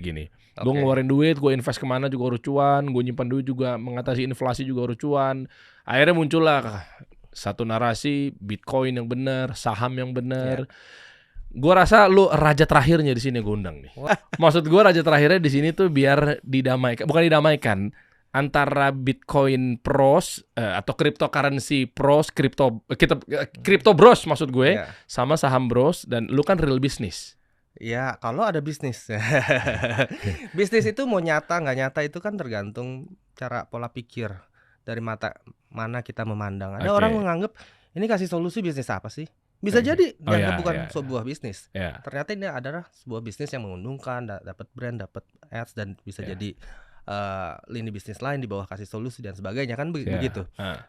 gini, gue Oke. ngeluarin duit, gue invest kemana juga urus cuan, gue nyimpan duit juga mengatasi inflasi juga urus cuan. Akhirnya muncullah satu narasi Bitcoin yang benar, saham yang Ya. benar. Gue rasa lu raja terakhirnya di sini gue undang nih. Wah. Maksud gue raja terakhirnya di sini tuh biar didamaikan, bukan didamaikan, antara Bitcoin pros atau cryptocurrency pros, crypto bros maksud gue, Ya. sama saham bros, dan lu kan real business. Ya, kalau ada bisnis. Bisnis itu mau nyata nggak nyata itu kan tergantung cara pola pikir dari mana kita memandang. Ada orang menganggap ini kasih solusi bisnis apa sih? Bisa jadi dianggap bukan sebuah bisnis. Ternyata ini adalah sebuah bisnis yang menguntungkan, dapat brand, dapat ads, dan bisa jadi lini bisnis lain di bawah kasih solusi dan sebagainya kan begitu.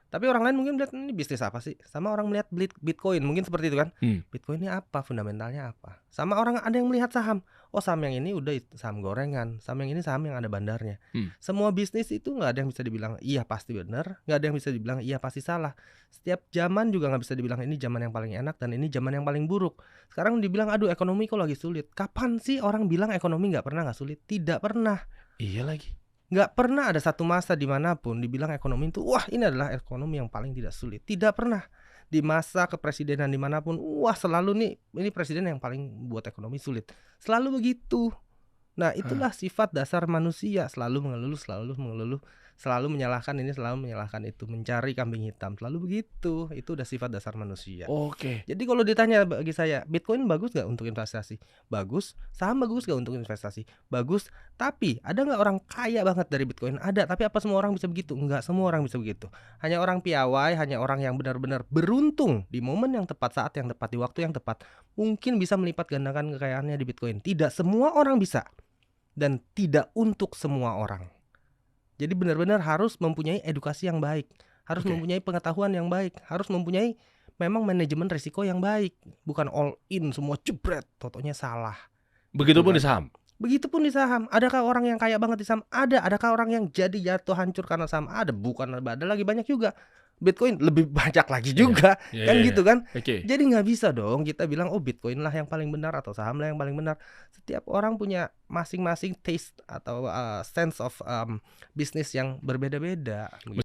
Tapi orang lain mungkin melihat ini bisnis apa sih? Sama orang melihat Bitcoin mungkin seperti itu kan. Bitcoin ini apa? Fundamentalnya apa? Sama orang ada yang melihat saham. Oh, saham yang ini udah saham gorengan, saham yang ini saham yang ada bandarnya. Semua bisnis itu nggak ada yang bisa dibilang iya pasti benar, nggak ada yang bisa dibilang iya pasti salah. Setiap zaman juga nggak bisa dibilang ini zaman yang paling enak dan ini zaman yang paling buruk. Sekarang dibilang aduh ekonomi kok lagi sulit. Kapan sih orang bilang ekonomi nggak pernah nggak sulit? Tidak pernah. Iya lagi. Nggak pernah ada satu masa dimanapun dibilang ekonomi itu wah ini adalah ekonomi yang paling tidak sulit. Tidak pernah. Di masa kepresidenan dimanapun wah selalu nih ini presiden yang paling buat ekonomi sulit. Selalu begitu. Nah itulah sifat dasar manusia, selalu mengeluh, selalu menyalahkan ini, selalu menyalahkan itu, mencari kambing hitam, selalu begitu. Itu udah sifat dasar manusia. Oke. Jadi kalau ditanya bagi saya, Bitcoin bagus nggak untuk investasi? Bagus. Saham bagus nggak untuk investasi? Bagus. Tapi ada nggak orang kaya banget dari Bitcoin? Ada. Tapi apa semua orang bisa begitu? Enggak, semua orang bisa begitu. Hanya orang piawai, hanya orang yang benar-benar beruntung di momen yang tepat, saat yang tepat, di waktu yang tepat, mungkin bisa melipat gandakan kekayaannya di Bitcoin. Tidak semua orang bisa. Dan tidak untuk semua orang. Jadi benar-benar harus mempunyai edukasi yang baik, harus mempunyai pengetahuan yang baik, harus mempunyai memang manajemen risiko yang baik, bukan all in semua jebret, totonya salah. Begitupun di saham. Begitupun di saham. Adakah orang yang kaya banget di saham? Ada. Adakah orang yang jadi jatuh hancur karena saham? Ada. Bukan, ada lagi banyak juga. Bitcoin lebih banyak lagi juga, kan gitu kan. Jadi nggak bisa dong kita bilang oh Bitcoin lah yang paling benar atau saham lah yang paling benar. Setiap orang punya masing-masing taste atau sense of bisnis yang berbeda-beda.